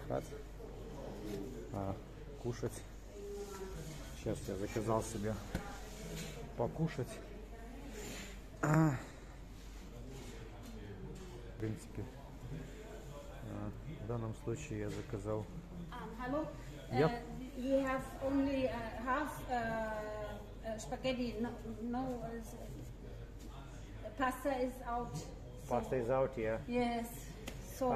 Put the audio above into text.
отдыхать, кушать. Сейчас я заказал себе покушать. В принципе, в данном случае я заказал. Hello. Yep. We have only half spaghetti. No, pasta is out. Pasta is out, yeah. Yes.